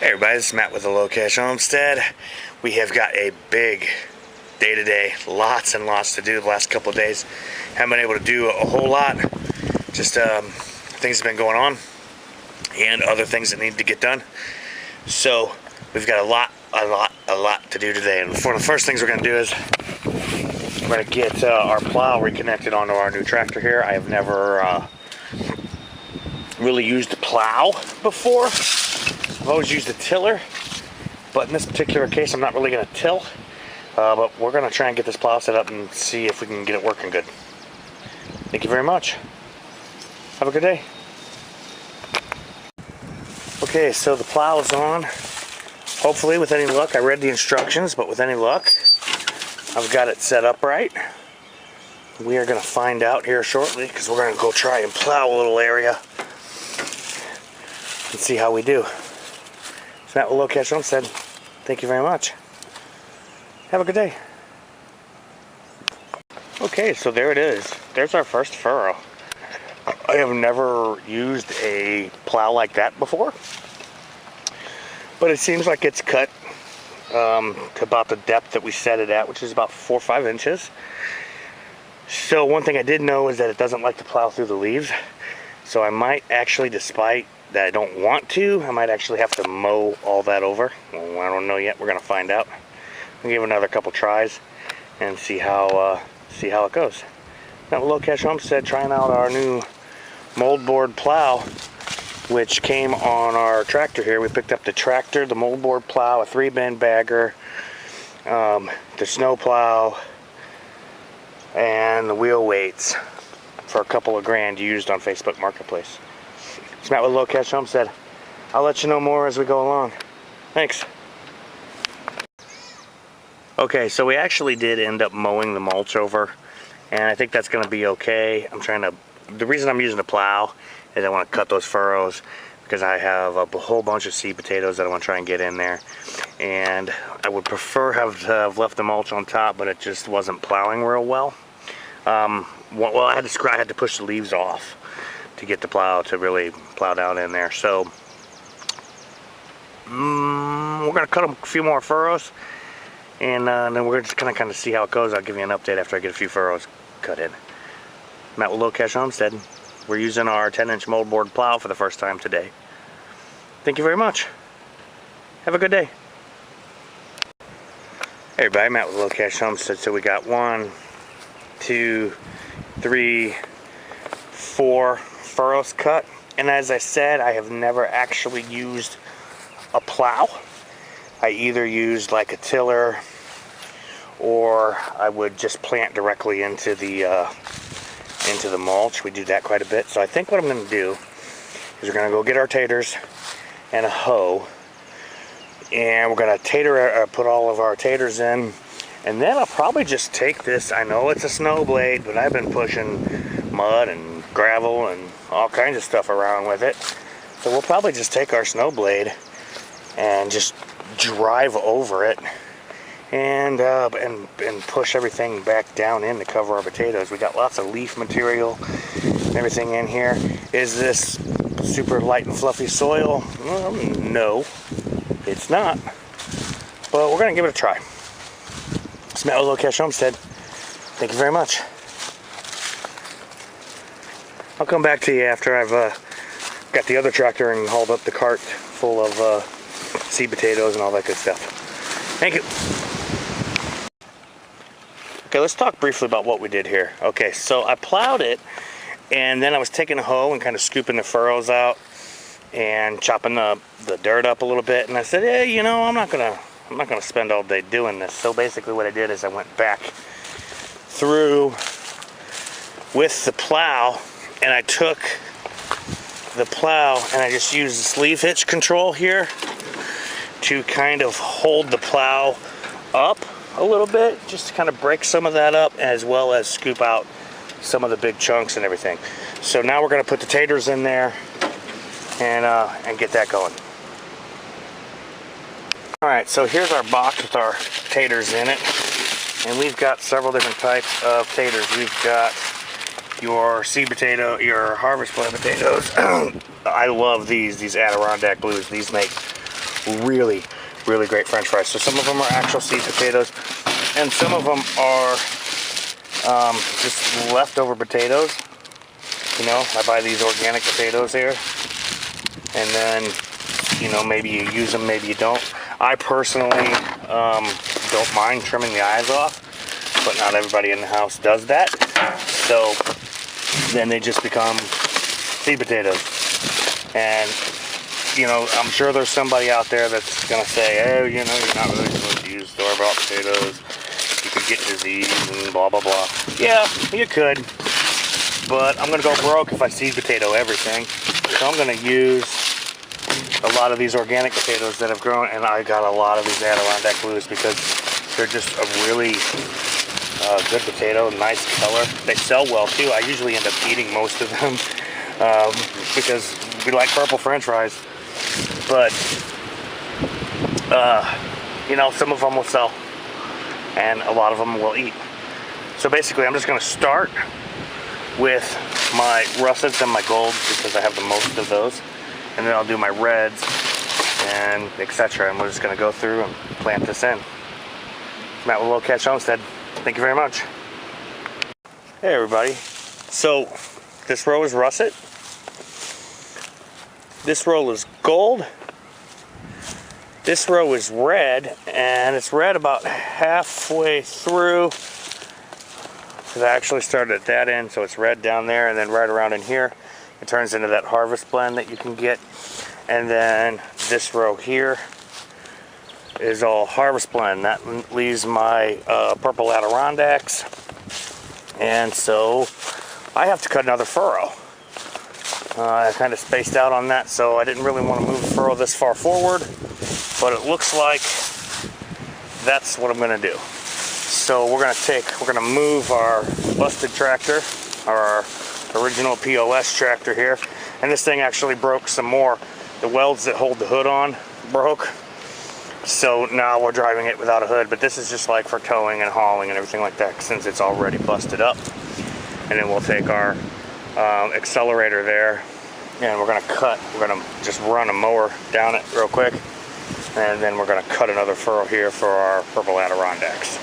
Hey everybody, this is Matt with the Low Cash Homestead. We have got a big day today. Lots and lots to do the last couple of days. Haven't been able to do a whole lot. Just things have been going on and other things that need to get done. So we've got a lot to do today. And one of the first things we're going to do is we're going to get our plow reconnected onto our new tractor here. I have never really used a plow before. I've always used a tiller, but in this particular case I'm not really going to till, but we're going to try and get this plow set up and see if we can get it working good. Thank you very much. Have a good day. Okay, so the plow is on. Hopefully with any luck, I read the instructions, but with any luck I've got it set up right. We are going to find out here shortly because we're going to go try and plow a little area and see how we do. Matt with Low Cash Homestead. Thank you very much. Have a good day. Okay, so there it is. There's our first furrow. I have never used a plow like that before, but it seems like it's cut to about the depth that we set it at, which is about 4 or 5 inches. So one thing I did know is that it doesn't like to plow through the leaves. So I might actually, despite that I don't want to, I might actually have to mow all that over. Well, I don't know yet. We're gonna find out. We'll give it another couple tries and see how it goes. Now, Low Cash Homestead trying out our new moldboard plow, which came on our tractor here. We picked up the tractor, the moldboard plow, a 3-bin bagger, the snow plow, and the wheel weights for a couple of grand used on Facebook Marketplace. It's Matt with Low Cash Homestead. I'll let you know more as we go along. Thanks. Okay, so we actually did end up mowing the mulch over, and I think that's going to be okay. The reason I'm using the plow is I want to cut those furrows because I have a whole bunch of seed potatoes that I want to try and get in there, and I would prefer to have left the mulch on top, but it just wasn't plowing real well. Well, I had to push the leaves off to get the plow to really plow down in there. So we're gonna cut a few more furrows, and then we're just gonna kind of see how it goes. I'll give you an update after I get a few furrows cut in. Matt with Low Cash Homestead. We're using our 10-inch moldboard plow for the first time today. Thank you very much. Have a good day. Hey everybody, Matt with Low Cash Homestead. So we got 1, 2, 3, 4 furrows cut, and as I said, I have never actually used a plow. I either used like a tiller, or I would just plant directly into the mulch. We do that quite a bit. So I think what I'm going to do is we're going to go get our taters and a hoe, and we're going to put all of our taters in, and then I'll probably just take this. I know it's a snow blade, but I've been pushing mud and gravel and all kinds of stuff around with it. So we'll probably just take our snow blade and just drive over it and push everything back down in to cover our potatoes. We got lots of leaf material and everything in here. Is this super light and fluffy soil? Well, no, it's not. But we're gonna give it a try. It's Matt with Low Cash Homestead. Thank you very much. I'll come back to you after I've got the other tractor and hauled up the cart full of seed potatoes and all that good stuff. Thank you. Okay, let's talk briefly about what we did here. Okay, so I plowed it, and then I was taking a hoe and kind of scooping the furrows out and chopping the dirt up a little bit, and I said, hey, you know, I'm not gonna spend all day doing this. So basically what I did is I went back through with the plow, and I took the plow and I just used the sleeve hitch control here to kind of hold the plow up a little bit, just to kind of break some of that up, as well as scoop out some of the big chunks and everything. So now we're going to put the taters in there and get that going. Alright, so here's our box with our taters in it, and we've got several different types of taters. We've got your seed potato, your harvest plan potatoes. I love these Adirondack blues. These make really great French fries. So some of them are actual seed potatoes, and some of them are just leftover potatoes. You know, I buy these organic potatoes here, and then, you know, maybe you use them, maybe you don't. I personally don't mind trimming the eyes off, but not everybody in the house does that. So then they just become seed potatoes. And, you know, I'm sure there's somebody out there that's gonna say, oh, you know, you're not really supposed to use store-bought potatoes. You could get disease and blah, blah, blah. Yeah, you could. But I'm gonna go broke if I seed potato everything. So I'm gonna use a lot of these organic potatoes that have grown, and I got a lot of these Adirondack blues because they're just a really good potato, nice color. They sell well too. I usually end up eating most of them because we like purple French fries. But you know, some of them will sell, and a lot of them will eat. So basically, I'm just going to start with my russets and my golds because I have the most of those, and then I'll do my reds and etc. And we're just going to go through and plant this in. Matt with Low Catch Homestead. Thank you very much. Hey everybody. So this row is russet. This row is gold. This row is red, and it's red about halfway through. Because I actually started at that end, so it's red down there, and then right around in here, it turns into that harvest blend that you can get. And then this row here is all harvest blend. That leaves my purple Adirondacks. And so I have to cut another furrow. I kind of spaced out on that, so I didn't really want to move the furrow this far forward, but it looks like that's what I'm going to do. So we're going to move our busted tractor, our original POS tractor here, and this thing actually broke some more. The welds that hold the hood on broke, so now we're driving it without a hood, but this is just like for towing and hauling and everything like that since it's already busted up. And then we'll take our accelerator there, and we're gonna just run a mower down it real quick, and then we're gonna cut another furrow here for our purple Adirondacks.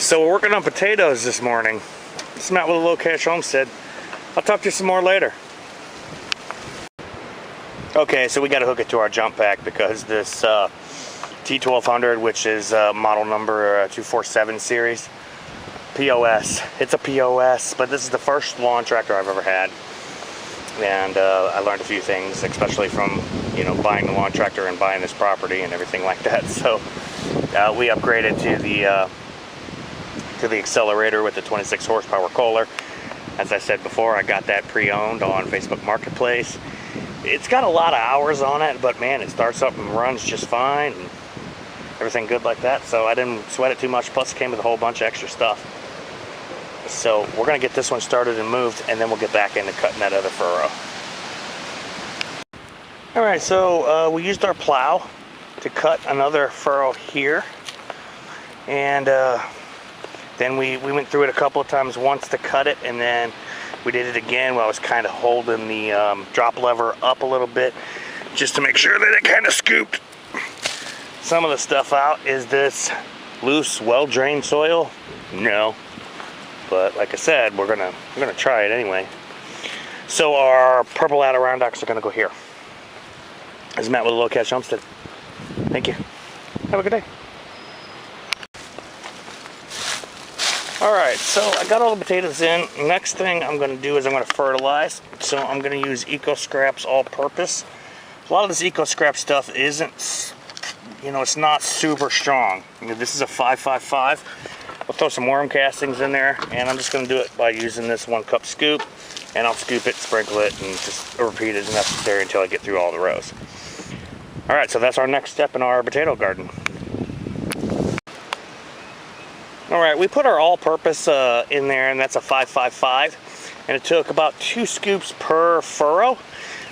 So we're working on potatoes this morning. This is Matt with a Low Cash Homestead. I'll talk to you some more later. Okay, so we got to hook it to our jump pack because this T1200, which is model number 247 series, POS. It's a POS, but this is the first lawn tractor I've ever had, and I learned a few things, especially from, you know, buying the lawn tractor and buying this property and everything like that. So we upgraded to the accelerator with the 26 horsepower Kohler. As I said before, I got that pre-owned on Facebook Marketplace. It's got a lot of hours on it, but man, it starts up and runs just fine and everything good like that. So I didn't sweat it too much. Plus it came with a whole bunch of extra stuff. So we're gonna get this one started and moved, and then we'll get back into cutting that other furrow. All right, so we used our plow to cut another furrow here, and then we went through it a couple of times once to cut it, and then we did it again while I was kind of holding the drop lever up a little bit just to make sure that it kind of scooped some of the stuff out. Is this loose, well-drained soil? No. But like I said, we're gonna try it anyway. So our purple Adirondacks are gonna go here. This is Matt with a Low Catch Homestead. Thank you. Have a good day. All right, so I got all the potatoes in. Next thing I'm gonna do is I'm gonna fertilize. So I'm gonna use Eco Scraps All-Purpose. A lot of this Eco Scrap stuff isn't, you know, it's not super strong. I mean, this is a 555. I'll throw some worm castings in there, and I'm just gonna do it by using this 1 cup scoop, and I'll scoop it, sprinkle it, and just repeat it as necessary until I get through all the rows. All right, so that's our next step in our potato garden. All right, we put our all-purpose in there, and that's a 555, and it took about 2 scoops per furrow.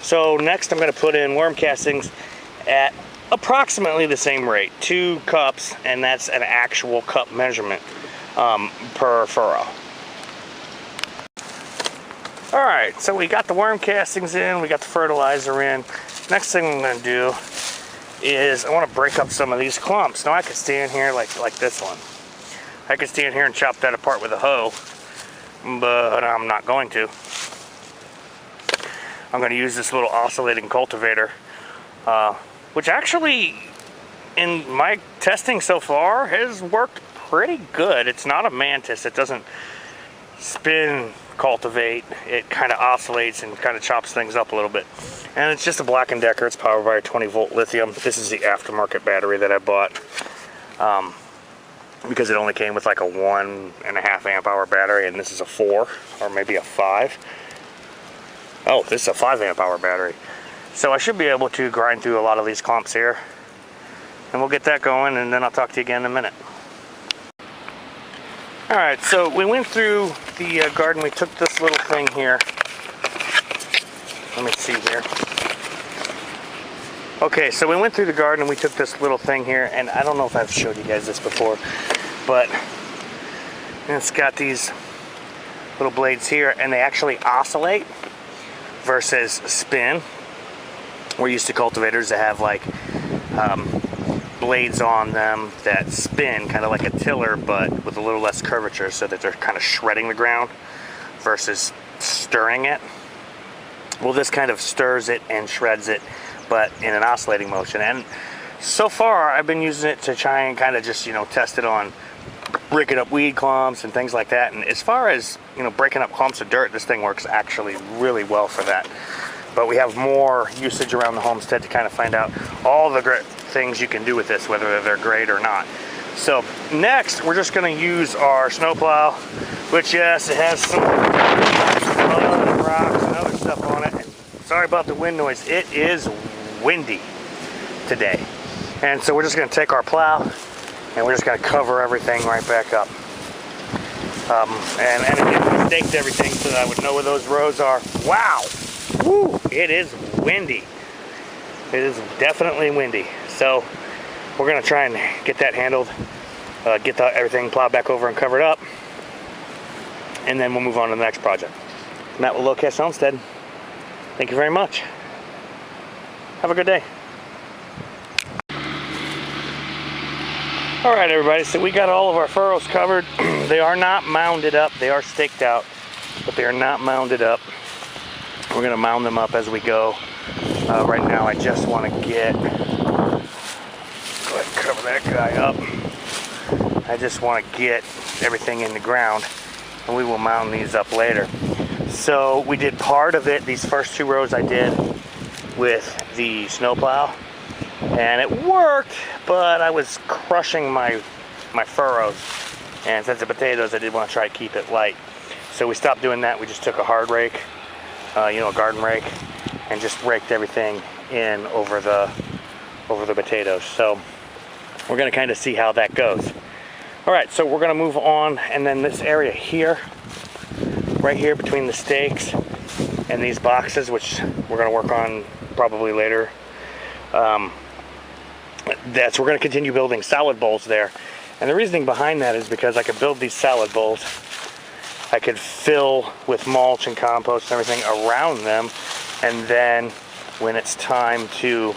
So next I'm gonna put in worm castings at approximately the same rate, 2 cups, and that's an actual cup measurement per furrow. All right, so we got the worm castings in, we got the fertilizer in, Next thing I'm going to do is I want to break up some of these clumps. Now I could stand here like this one. I could stand here and chop that apart with a hoe, but I'm not going to. I'm going to use this little oscillating cultivator, which actually, in my testing so far, has worked pretty good. It's not a mantis. It doesn't spin cultivate. It kind of oscillates and kind of chops things up a little bit. And it's just a Black & Decker. It's powered by a 20-volt lithium. This is the aftermarket battery that I bought because it only came with like a 1.5 amp hour battery, and this is a 4 or maybe a 5. Oh, this is a 5 amp hour battery. So I should be able to grind through a lot of these clumps here, and we'll get that going, and then I'll talk to you again in a minute. All right, so we went through the garden. We took this little thing here. Let me see here. Okay, so we went through the garden and we took this little thing here, and I don't know if I've showed you guys this before, but it's got these little blades here, and they actually oscillate versus spin. We're used to cultivators that have like blades on them that spin, kind of like a tiller, but with a little less curvature, so that they're kind of shredding the ground versus stirring it. Well, this kind of stirs it and shreds it, but in an oscillating motion. And so far, I've been using it to try and kind of just, test it on breaking up weed clumps and things like that. And as far as, breaking up clumps of dirt, this thing works actually really well for that. But we have more usage around the homestead to kind of find out all the great things you can do with this, whether they're great or not. So next, we're just going to use our snowplow, which, yes, it has some mud and rocks and other stuff on it. And sorry about the wind noise. It is windy today. And so we're just going to take our plow and we're just going to cover everything right back up. And again, we staked everything so that I would know where those rows are. Wow! Woo! It is windy. It is definitely windy. So we're going to try and get that handled, get everything plowed back over and covered up, and then we'll move on to the next project. Matt with Lowcast Homestead. Thank you very much. Have a good day. All right, everybody, so we got all of our furrows covered. They are not mounded up. They are staked out, but they are not mounded up. We're going to mound them up as we go. Right now, I just want to get, go ahead and cover that guy up. I just want to get everything in the ground, and we will mound these up later. So we did part of it, these first 2 rows I did with the snowplow, and it worked, but I was crushing my furrows, and since the potatoes, I did want to try to keep it light. So we stopped doing that. We just took a hard rake, a garden rake, and just raked everything in over the potatoes. So we're going to kind of see how that goes. All right, so we're going to move on, and then this area here, right here between the stakes and these boxes, which we're going to work on probably later. We're going to continue building salad bowls there. And the reasoning behind that is because I could build these salad bowls. I could fill with mulch and compost and everything around them. And then when it's time to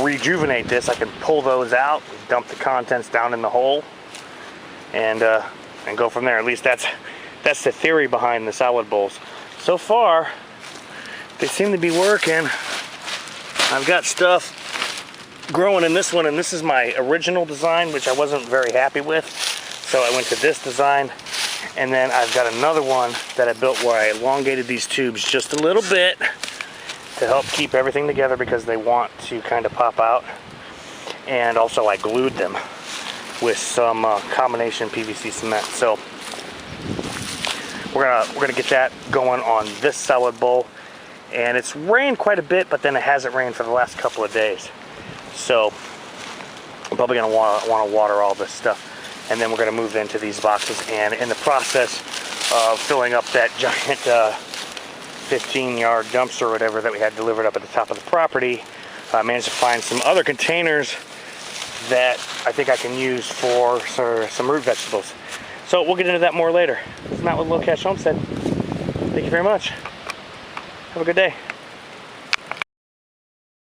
rejuvenate this, I can pull those out, dump the contents down in the hole, and go from there. At least that's the theory behind the salad bowls. So far, they seem to be working. I've got stuff growing in this one, and this is my original design, which I wasn't very happy with. So I went to this design, and then I've got another one that I built where I elongated these tubes just a little bit to help keep everything together because they want to kind of pop out. And also I glued them with some combination PVC cement. So we're gonna get that going on this salad bowl. And it's rained quite a bit, but then it hasn't rained for the last couple of days. So I'm probably gonna want to water all this stuff. And then we're gonna move into these boxes. And in the process of filling up that giant 15-yard dumpster or whatever that we had delivered up at the top of the property, I managed to find some other containers that I think I can use for some root vegetables. So we'll get into that more later. It's Matt with Lowcast Homestead. Thank you very much. Have a good day.